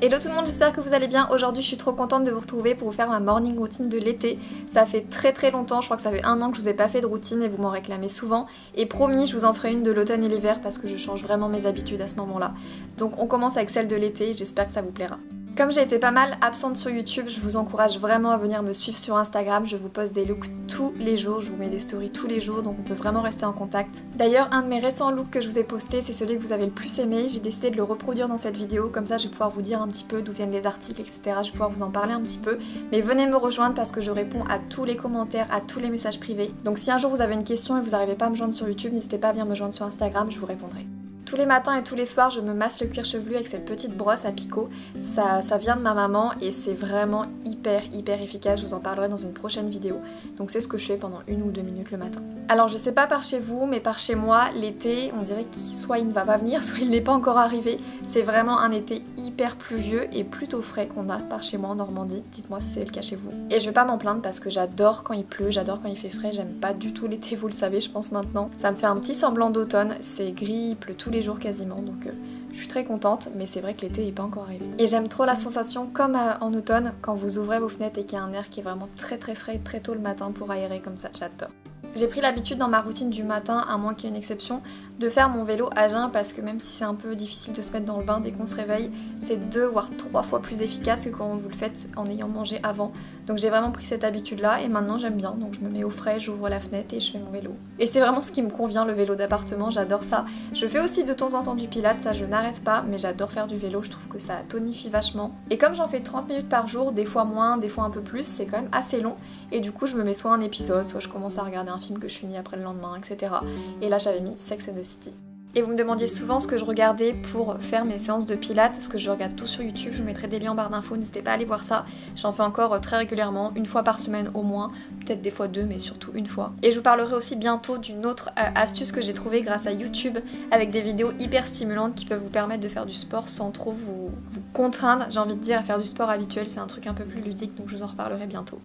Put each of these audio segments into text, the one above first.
Hello tout le monde, j'espère que vous allez bien. Aujourd'hui je suis trop contente de vous retrouver pour vous faire ma morning routine de l'été. Ça fait très longtemps, je crois que ça fait 1 an que je vous ai pas fait de routine et vous m'en réclamez souvent. Et promis, je vous en ferai une de l'automne et l'hiver parce que je change vraiment mes habitudes à ce moment-là. Donc on commence avec celle de l'été, j'espère que ça vous plaira. Comme j'ai été pas mal absente sur YouTube, je vous encourage vraiment à venir me suivre sur Instagram. Je vous poste des looks tous les jours, je vous mets des stories tous les jours, donc on peut vraiment rester en contact. D'ailleurs, un de mes récents looks que je vous ai posté, c'est celui que vous avez le plus aimé. J'ai décidé de le reproduire dans cette vidéo, comme ça je vais pouvoir vous dire un petit peu d'où viennent les articles, etc. Je vais pouvoir vous en parler un petit peu. Mais venez me rejoindre parce que je réponds à tous les commentaires, à tous les messages privés. Donc si un jour vous avez une question et vous n'arrivez pas à me joindre sur YouTube, n'hésitez pas à venir me joindre sur Instagram, je vous répondrai. Tous les matins et tous les soirs, je me masse le cuir chevelu avec cette petite brosse à picot. Ça vient de ma maman et c'est vraiment hyper efficace. Je vous en parlerai dans une prochaine vidéo. Donc c'est ce que je fais pendant 1 ou 2 minutes le matin. Alors je sais pas par chez vous, mais par chez moi, l'été, on dirait que soit il ne va pas venir, soit il n'est pas encore arrivé. C'est vraiment un été hyper pluvieux et plutôt frais qu'on a par chez moi en Normandie. Dites-moi si c'est le cas chez vous. Et je vais pas m'en plaindre parce que j'adore quand il pleut, j'adore quand il fait frais. J'aime pas du tout l'été, vous le savez, je pense maintenant. Ça me fait un petit semblant d'automne. C'est gris, il pleut tous les jours quasiment, donc je suis très contente, mais c'est vrai que l'été n'est pas encore arrivé. Et j'aime trop la sensation, comme en automne, quand vous ouvrez vos fenêtres et qu'il y a un air qui est vraiment très frais très tôt le matin pour aérer comme ça, j'adore. J'ai pris l'habitude dans ma routine du matin, à moins qu'il y ait une exception, de faire mon vélo à jeun parce que même si c'est un peu difficile de se mettre dans le bain dès qu'on se réveille, c'est 2 voire 3 fois plus efficace que quand vous le faites en ayant mangé avant. Donc j'ai vraiment pris cette habitude là et maintenant j'aime bien, donc je me mets au frais, j'ouvre la fenêtre et je fais mon vélo. Et c'est vraiment ce qui me convient, le vélo d'appartement, j'adore ça. Je fais aussi de temps en temps du pilates, ça je n'arrête pas, mais j'adore faire du vélo, je trouve que ça tonifie vachement. Et comme j'en fais 30 minutes par jour, des fois moins, des fois un peu plus, c'est quand même assez long et du coup je me mets soit un épisode, soit je commence à regarder un film que je finis après le lendemain, etc. Et là j'avais mis Sex and the City. Et vous me demandiez souvent ce que je regardais pour faire mes séances de pilates, ce que je regarde tout sur YouTube, je vous mettrai des liens en barre d'infos, n'hésitez pas à aller voir ça. J'en fais encore très régulièrement, 1 fois par semaine au moins, peut-être des fois 2 mais surtout 1 fois. Et je vous parlerai aussi bientôt d'une autre astuce que j'ai trouvée grâce à YouTube avec des vidéos hyper stimulantes qui peuvent vous permettre de faire du sport sans trop vous contraindre, j'ai envie de dire, à faire du sport habituel, c'est un truc un peu plus ludique donc je vous en reparlerai bientôt.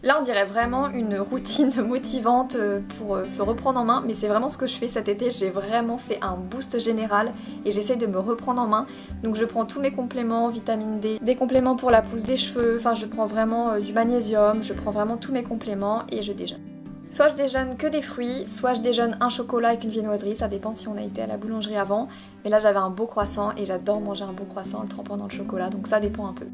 Là on dirait vraiment une routine motivante pour se reprendre en main, mais c'est vraiment ce que je fais cet été. J'ai vraiment fait un boost général et j'essaie de me reprendre en main. Donc je prends tous mes compléments, vitamine D, des compléments pour la pousse des cheveux, enfin je prends vraiment du magnésium, je prends vraiment tous mes compléments et je déjeune. Soit je déjeune que des fruits, soit je déjeune un chocolat avec une viennoiserie, ça dépend si on a été à la boulangerie avant. Mais là j'avais un beau croissant et j'adore manger un beau croissant en le trempant dans le chocolat, donc ça dépend un peu.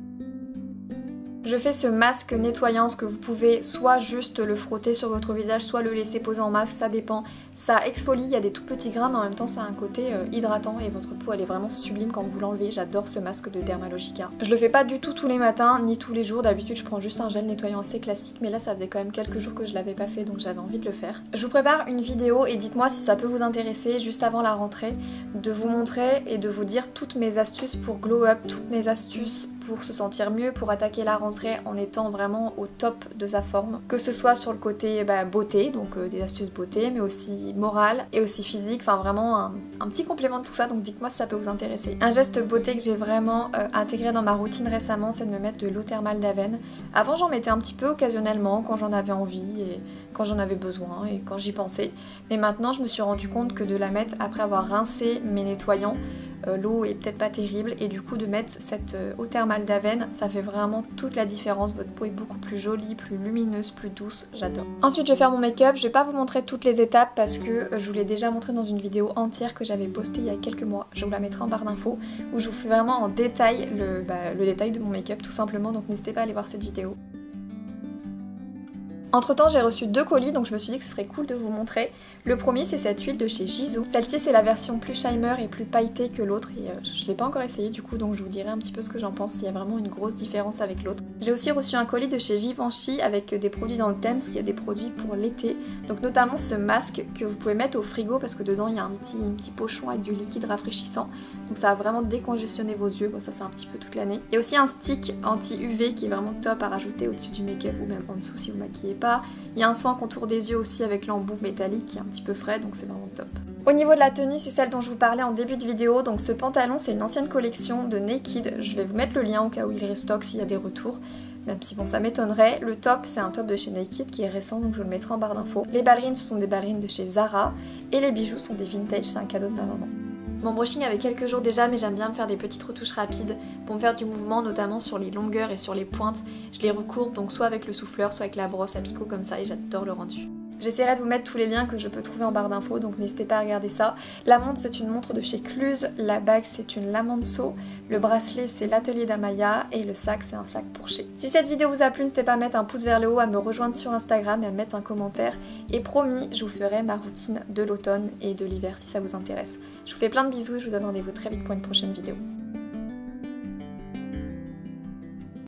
Je fais ce masque nettoyant, ce que vous pouvez soit juste le frotter sur votre visage, soit le laisser poser en masque, ça dépend. Ça exfolie, il y a des tout petits grains, mais en même temps ça a un côté hydratant et votre peau elle est vraiment sublime quand vous l'enlevez. J'adore ce masque de Dermalogica. Je le fais pas du tout tous les matins, ni tous les jours. D'habitude je prends juste un gel nettoyant assez classique, mais là ça faisait quand même quelques jours que je l'avais pas fait, donc j'avais envie de le faire. Je vous prépare une vidéo et dites-moi si ça peut vous intéresser juste avant la rentrée, de vous montrer et de vous dire toutes mes astuces pour glow up, toutes mes astuces pour se sentir mieux, pour attaquer la rentrée en étant vraiment au top de sa forme. Que ce soit sur le côté beauté, donc des astuces beauté, mais aussi morale et aussi physique, enfin vraiment un petit complément de tout ça, donc dites-moi si ça peut vous intéresser. Un geste beauté que j'ai vraiment intégré dans ma routine récemment, c'est de me mettre de l'eau thermale d'Aven. Avant j'en mettais un petit peu occasionnellement, quand j'en avais envie et quand j'en avais besoin et quand j'y pensais. Mais maintenant je me suis rendu compte que de la mettre après avoir rincé mes nettoyants, l'eau est peut-être pas terrible et du coup de mettre cette eau thermale d'Aven, ça fait vraiment toute la différence. Votre peau est beaucoup plus jolie, plus lumineuse, plus douce, j'adore. Ensuite je vais faire mon make-up, je vais pas vous montrer toutes les étapes parce que je vous l'ai déjà montré dans une vidéo entière que j'avais postée il y a quelques mois, je vous la mettrai en barre d'infos où je vous fais vraiment en détail le détail de mon make-up tout simplement, donc n'hésitez pas à aller voir cette vidéo. Entre temps j'ai reçu 2 colis, donc je me suis dit que ce serait cool de vous montrer. Le premier c'est cette huile de chez Jisoo. Celle-ci c'est la version plus shimmer et plus pailletée que l'autre et je l'ai pas encore essayé du coup, donc je vous dirai un petit peu ce que j'en pense, s'il y a vraiment une grosse différence avec l'autre. J'ai aussi reçu un colis de chez Givenchy avec des produits dans le thème, parce qu'il y a des produits pour l'été. Donc notamment ce masque que vous pouvez mettre au frigo parce que dedans il y a un petit pochon avec du liquide rafraîchissant. Donc ça va vraiment décongestionner vos yeux, bon ça c'est un petit peu toute l'année. Il y a aussi un stick anti-UV qui est vraiment top à rajouter au-dessus du make-up ou même en dessous si vous maquillez pas. Il y a un soin contour des yeux aussi avec l'embout métallique qui est un petit peu frais, donc c'est vraiment top. Au niveau de la tenue, c'est celle dont je vous parlais en début de vidéo, donc ce pantalon c'est une ancienne collection de Naked, je vais vous mettre le lien au cas où il restock s'il y a des retours, même si bon ça m'étonnerait. Le top c'est un top de chez Naked qui est récent, donc je vous le mettrai en barre d'infos. Les ballerines ce sont des ballerines de chez Zara et les bijoux sont des vintage, c'est un cadeau de ma maman. Mon brushing avait quelques jours déjà, mais j'aime bien me faire des petites retouches rapides pour me faire du mouvement, notamment sur les longueurs et sur les pointes. Je les recourbe donc soit avec le souffleur, soit avec la brosse à picot comme ça, et j'adore le rendu. J'essaierai de vous mettre tous les liens que je peux trouver en barre d'infos, donc n'hésitez pas à regarder ça. La montre, c'est une montre de chez Cluse, la bague, c'est une Lamanso, le bracelet, c'est l'atelier d'Amaya, et le sac, c'est un sac Pourchet. Si cette vidéo vous a plu, n'hésitez pas à mettre un pouce vers le haut, à me rejoindre sur Instagram et à mettre un commentaire. Et promis, je vous ferai ma routine de l'automne et de l'hiver si ça vous intéresse. Je vous fais plein de bisous et je vous donne rendez-vous très vite pour une prochaine vidéo.